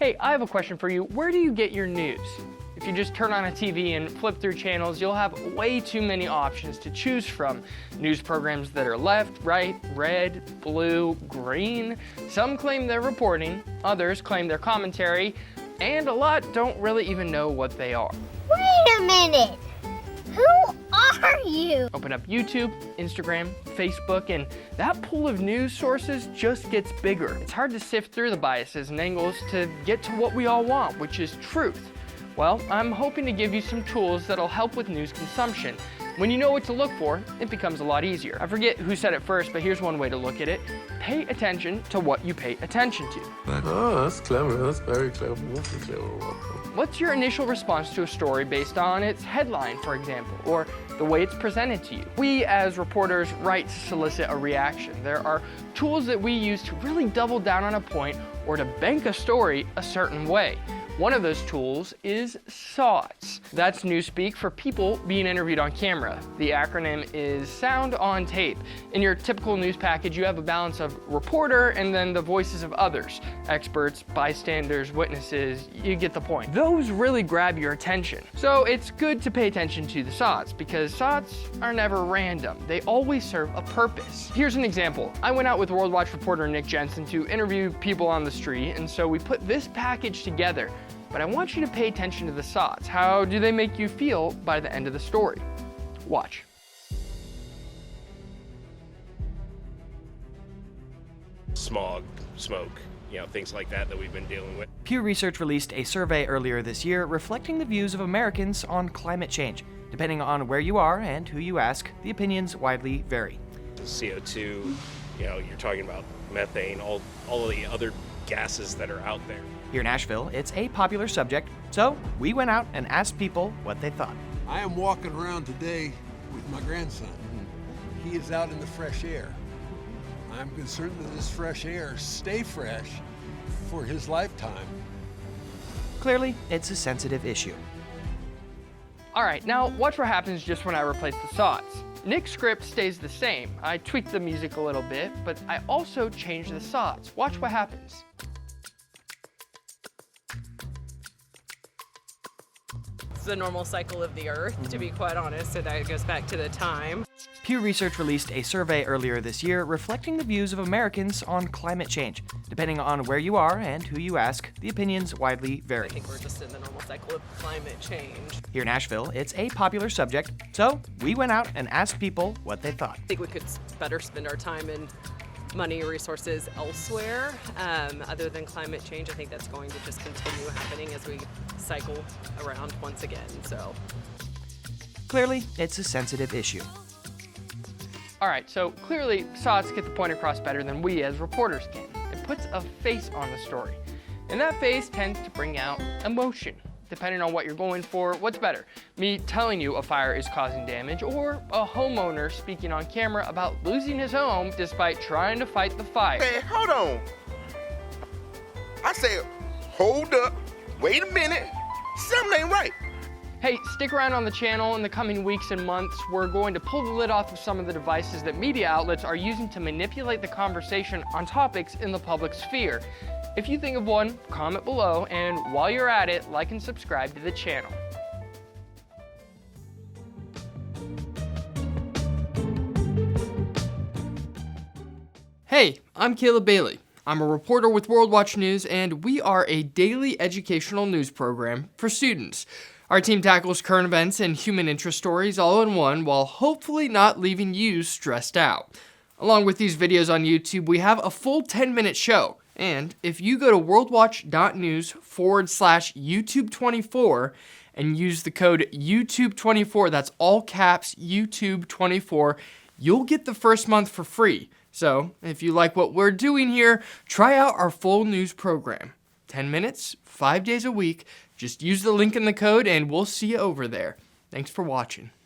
Hey, I have a question for you. Where do you get your news? If you just turn on a TV and flip through channels, you'll have way too many options to choose from. News programs that are left, right, red, blue, green. Some claim they're reporting, others claim they're commentary, and a lot don't really even know what they are. Wait a minute! Who are you? Open up YouTube, Instagram, Facebook, and that pool of news sources just gets bigger. It's hard to sift through the biases and angles to get to what we all want, which is truth. Well, I'm hoping to give you some tools that'll help with news consumption. When you know what to look for, it becomes a lot easier. I forget who said it first, but here's one way to look at it. Pay attention to what you pay attention to. Oh, that's clever. That's very clever. That's a clever one. What's your initial response to a story based on its headline, for example, or the way it's presented to you? We, as reporters, write to solicit a reaction. There are tools that we use to really double down on a point or to bank a story a certain way. One of those tools is SOTs. That's newspeak for people being interviewed on camera. The acronym is sound on tape. In your typical news package, you have a balance of reporter and then the voices of others, experts, bystanders, witnesses, you get the point. Those really grab your attention. So it's good to pay attention to the SOTs because SOTs are never random. They always serve a purpose. Here's an example. I went out with World Watch reporter Nick Jensen to interview people on the street, and so we put this package together. But I want you to pay attention to the SOTs. How do they make you feel by the end of the story? Watch. Smog, smoke, things like that we've been dealing with. Pew Research released a survey earlier this year reflecting the views of Americans on climate change. Depending on where you are and who you ask, the opinions widely vary. CO2, you're talking about methane, all of the other gases that are out there. Here in Nashville, it's a popular subject, so we went out and asked people what they thought. I am walking around today with my grandson. He is out in the fresh air. I'm concerned that this fresh air stay fresh for his lifetime. Clearly, it's a sensitive issue. All right, now watch what happens just when I replace the SOTs. Nick's script stays the same. I tweaked the music a little bit, but I also changed the SOTs. Watch what happens. The normal cycle of the earth, to be quite honest, so that goes back to the time. Pew Research released a survey earlier this year reflecting the views of Americans on climate change. Depending on where you are and who you ask, the opinions widely vary. I think we're just in the normal cycle of climate change. Here in Nashville, it's a popular subject, so we went out and asked people what they thought. I think we could better spend our time and money and resources elsewhere, other than climate change. I think that's going to just continue happening as we cycle around once again, so. Clearly, it's a sensitive issue. All right, so clearly SOTs get the point across better than we as reporters can. It puts a face on the story, and that face tends to bring out emotion. Depending on what you're going for, what's better? Me telling you a fire is causing damage, or a homeowner speaking on camera about losing his home despite trying to fight the fire? Hey, hold on. I said, hold up, wait a minute, something ain't right. Hey, stick around on the channel in the coming weeks and months. We're going to pull the lid off of some of the devices that media outlets are using to manipulate the conversation on topics in the public sphere. If you think of one, comment below, and while you're at it, like and subscribe to the channel. Hey, I'm Caleb Bailey. I'm a reporter with World Watch News, and we are a daily educational news program for students. Our team tackles current events and human interest stories all in one, while hopefully not leaving you stressed out. Along with these videos on YouTube, we have a full 10-minute show. And if you go to worldwatch.news/YouTube24 and use the code YouTube24, that's all caps YouTube24, you'll get the first month for free. So if you like what we're doing here, try out our full news program. 10 minutes, 5 days a week. Just use the link in the code and we'll see you over there. Thanks for watching.